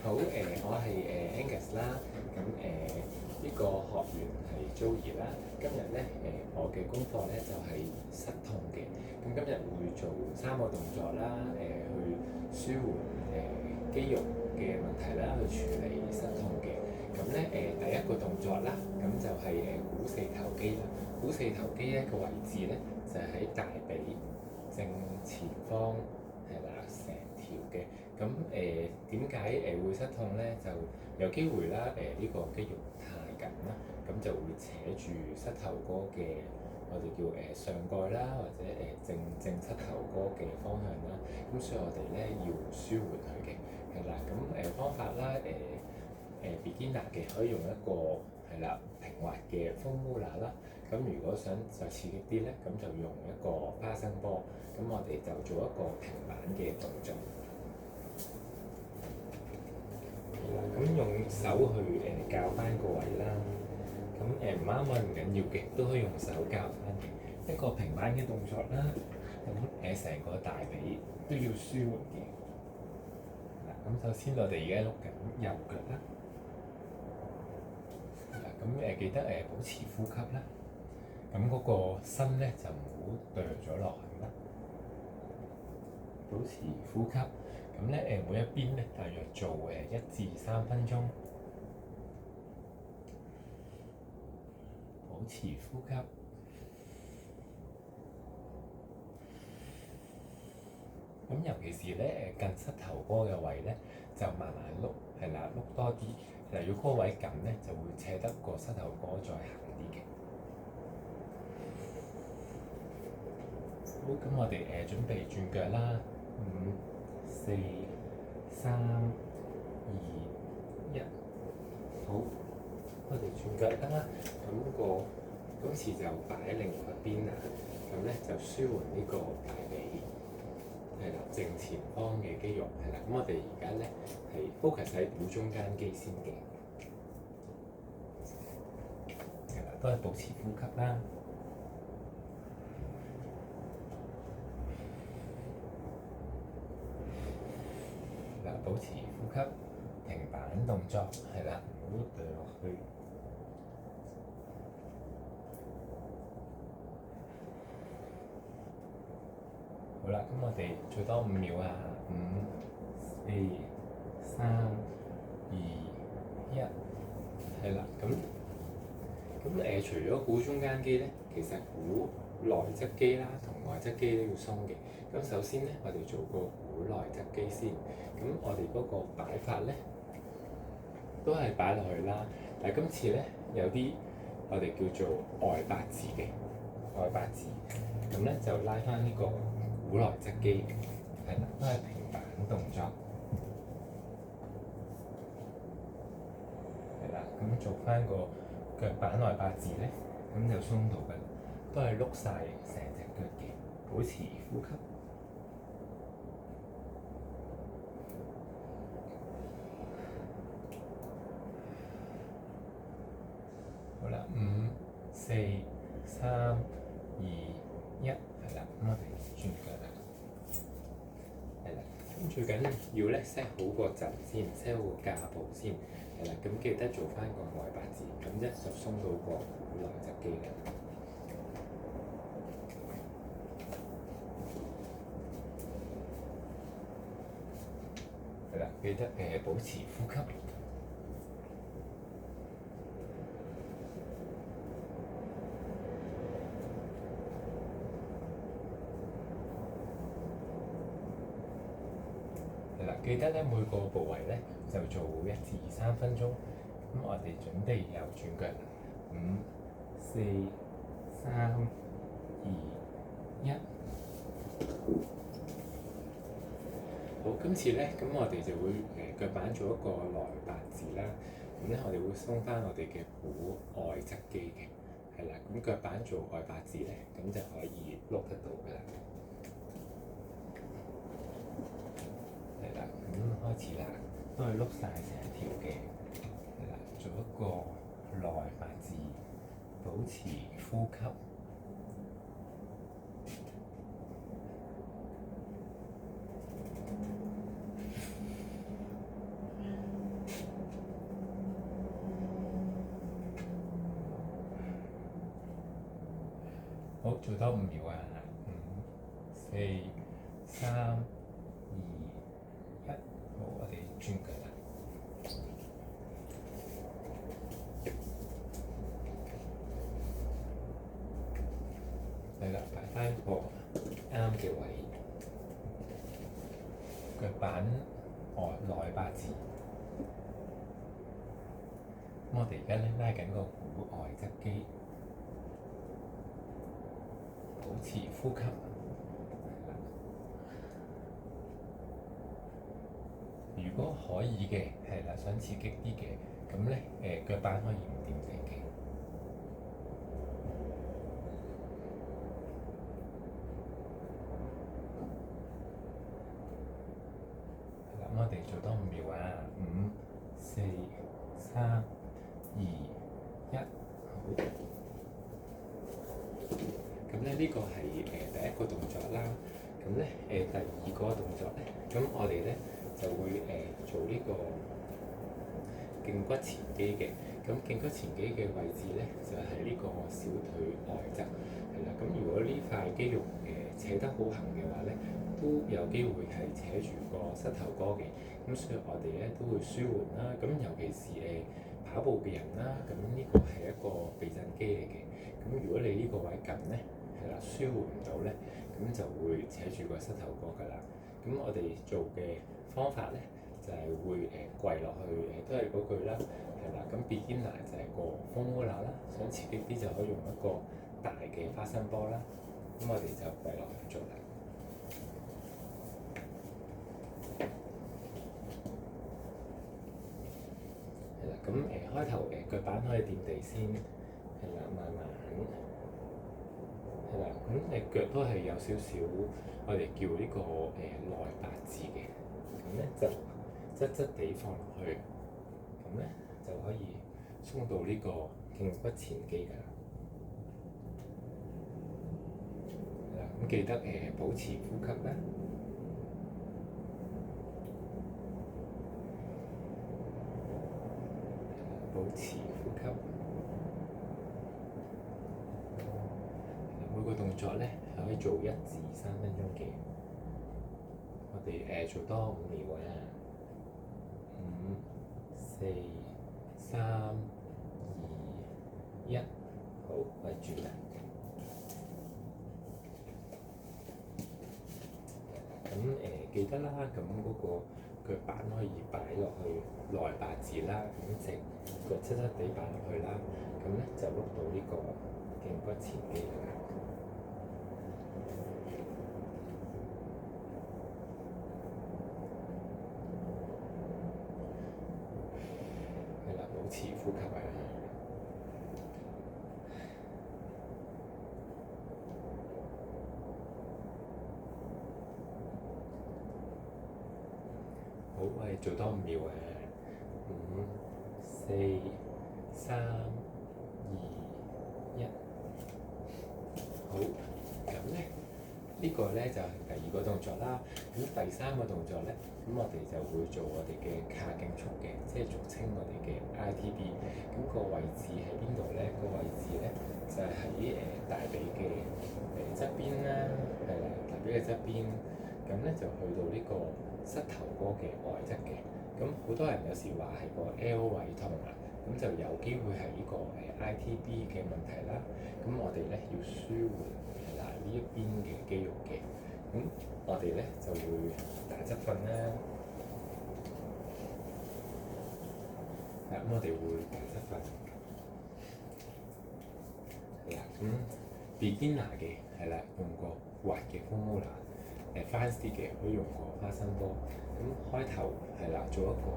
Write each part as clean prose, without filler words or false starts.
好我係Angus 啦，咁呢個學員係 Joey 啦。今日咧我嘅功課咧就係膝痛嘅，咁今日會做3個動作啦，去舒緩肌肉嘅問題啦，去處理膝痛嘅。咁咧第一個動作啦，咁就係股四頭肌啦。股四頭肌咧個位置咧就係喺大髀正前方，係啦，成條嘅。咁點解會膝痛咧？就有機會啦，呢個肌肉太緊啦，咁就會扯住膝頭哥嘅我哋叫上蓋啦，或者正膝頭哥嘅方向啦。咁所以我哋咧要舒緩佢嘅，係啦。咁方法啦，beginner 嘅可以用一個係啦平滑嘅 foam roller 啦。咁如果想再刺激啲咧，咁就用一個花生波。咁我哋就做一個平板嘅動作。咁用手去校翻個位啦。咁唔啱位唔緊要嘅，都可以用手校翻嘅。一個平板嘅動作啦。咁成個大髀都要舒緩嘅。咁首先我哋而家碌緊右腳啦。咁記得保持呼吸啦。咁嗰個身咧就唔好對咗落去啦。保持呼吸。咁咧每一邊咧大約做1至3分鐘。保持呼吸。咁尤其是咧近膝頭哥嘅位咧，就慢慢碌，係啦，碌多啲。如果嗰個位緊咧，就會扯得個膝頭哥再行啲嘅。好，咁我哋準備轉腳啦。5、4、3、2、1。好，我哋轉腳啦。咁今次就擺喺另外一邊啦。咁咧就舒緩呢個大髀，係啦，正前方嘅肌肉，係啦。咁我哋而家咧係 focus 喺股中間肌先嘅，係啦，都係保持呼吸啦。保持呼吸，平板動作，係啦，唔好掉落去。好啦，咁我哋最多5秒啊，5、4、3、2、1，係啦。咁除咗股中間肌咧，其實股內側肌啦同外側肌都要鬆嘅。咁首先咧，我哋做個股內側肌先。咁我哋嗰個擺法咧，都係擺落去啦。但係今次咧有啲我哋叫做外八字嘅外八字，咁咧就拉翻呢個股內側肌，係啦，都係平板動作，係啦。咁做翻個腳板內八字咧，咁就鬆到㗎啦，都係碌晒成隻腳嘅，保持呼吸。好啦，5、4、3、2、1，係啦。咁我哋轉腳啦，係啦。咁最緊要咧 set 好個陣先，set 好個架步先，係啦。咁記得做翻個外八字，咁一就鬆到個股內側肌㗎啦。係啦，記得保持呼吸。記得咧每個部位咧就做1至3分鐘。咁我哋準備又轉腳，5、4、3、2、1。好，今次咧咁我哋就會腳板做一個內八字啦。咁咧我哋會鬆翻我哋嘅股外側肌嘅，係啦。咁腳板做外八字咧，咁就可以碌得到㗎啦。開始啦，都係碌晒成條嘅，係啦，做一個內八字，保持呼吸。好，做多5秒啊！5、4、3、2、1，好，我哋轉腳啦。係啦，擺翻個啱嘅位，腳板內八字。咁我哋而家咧拉緊個股外側肌，保持呼吸。如果可以嘅，係啦，想刺激啲嘅，咁咧腳板可以唔掂地嘅。係啦，咁我哋做多5秒啊！5、4、3、2、1，好。咁咧呢個係第一個動作啦。咁咧第二個動作咧，咁我哋咧就會做呢個脛骨前肌嘅。咁脛骨前肌嘅位置咧，就係呢個小腿外側，係啦。咁如果呢塊肌肉扯得好行嘅話咧，都有機會係扯住個膝頭哥嘅。咁所以我哋咧都會舒緩啦。咁尤其是跑步嘅人啦，咁呢個係一個避震肌嚟嘅。咁如果你呢個位緊咧，係啦，舒緩唔到咧，咁就會扯住個膝頭哥㗎啦。咁我哋做嘅方法咧，就係會跪落去，都係嗰句啦，係啦。咁 beginner 就係個 foam roller 啦，想刺激啲就可以用一個大嘅花生波啦。咁我哋就跪落去做啦。係啦，咁開頭腳板可以掂地先，係啦，慢慢，係啦，咁腳都係有少少，我哋叫呢個內八字嘅，咁咧就側側地放落去，咁咧就可以鬆到呢個脛骨前肌㗎啦。係啦，咁記得保持呼吸啦。保持呼吸。每個動作咧係可以做1至3分鐘嘅。我哋做多5秒啊！5、4、3、2、1，好，我哋轉啦。咁記得啦，咁嗰個腳板可以擺落去內八字啦，咁隻腳側側地擺落去啦，咁咧就碌到呢個脛骨前肌㗎啦。係啦，保持呼吸啊！好，我哋做多5秒啊！5、4、3、2、1，好。咁咧呢個咧就係第2個動作啦。咁第3個動作咧，咁我哋就會做我哋嘅髂脛束嘅，即係俗稱我哋嘅 ITB。咁個位置喺邊度咧？個位置咧就係喺大髀嘅側邊啦，係啦，大髀嘅側邊。咁咧就去到呢個膝頭哥嘅外側嘅。咁好多人有時話係個 L 位痛啊，咁就有機會係呢個ITB 嘅問題啦。咁我哋咧要舒緩係啦呢一邊嘅肌肉嘅。咁我哋咧就會打側瞓啦。係咁，我哋會打側瞓。係啦，咁 beginner 嘅係啦，用個滑嘅 foam roller。fast 啲嘅可以用個花生波。咁開頭係啦，做一個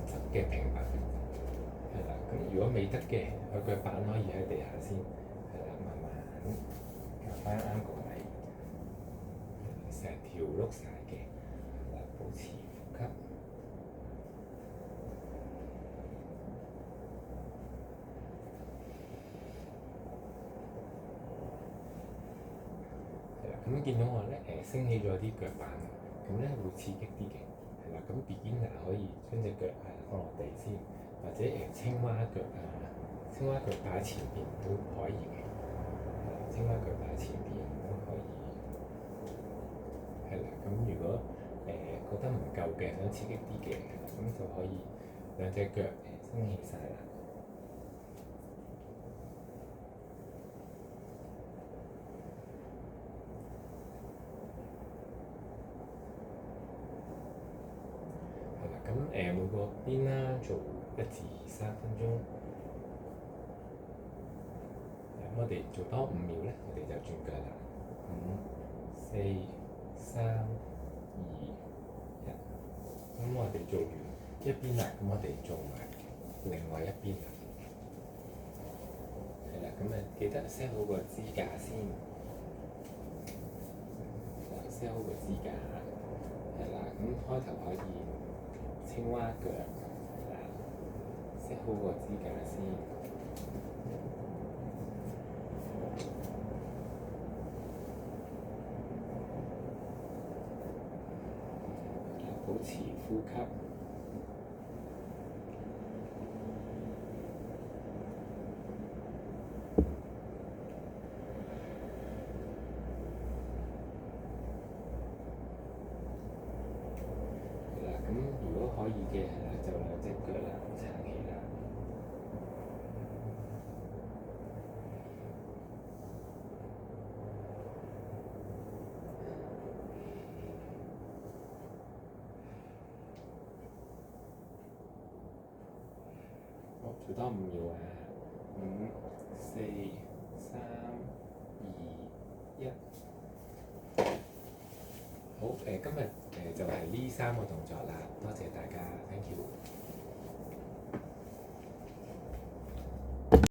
側嘅平板，係啦。咁如果未得嘅，佢腳板可以喺地下先，係啦，慢慢夾翻啱個位，成條碌晒嘅，係啦，保持呼吸。係啦，咁見到我咧升起咗啲腳板，咁咧會刺激啲嘅。係啦，咁 beginner 可以將隻腳放落地先，或者青蛙腳啊，青蛙腳擺喺前邊都可以嘅。青蛙腳擺前邊都可以。係啦，咁如果覺得唔夠嘅，想刺激啲嘅，咁就可以兩隻腳伸起晒啦。係啦，咁每個邊啦，做1至3分鐘。咁我哋做多5秒咧，我哋就轉腳啦。5、4、3、2、1。咁我哋做完一邊啦，咁我哋做埋另外一邊啦。係啦，咁記得 set 好個支架先。set 好個支架。係啦，咁開頭可以青蛙腳。係啦，set 好個支架先。保持呼吸。係啦，咁如果可以嘅，係啦，就兩隻腳啦，撐起啦。好，做多5秒啊！5、4、3、2、1。好，今日就係呢3個動作啦，多謝大家。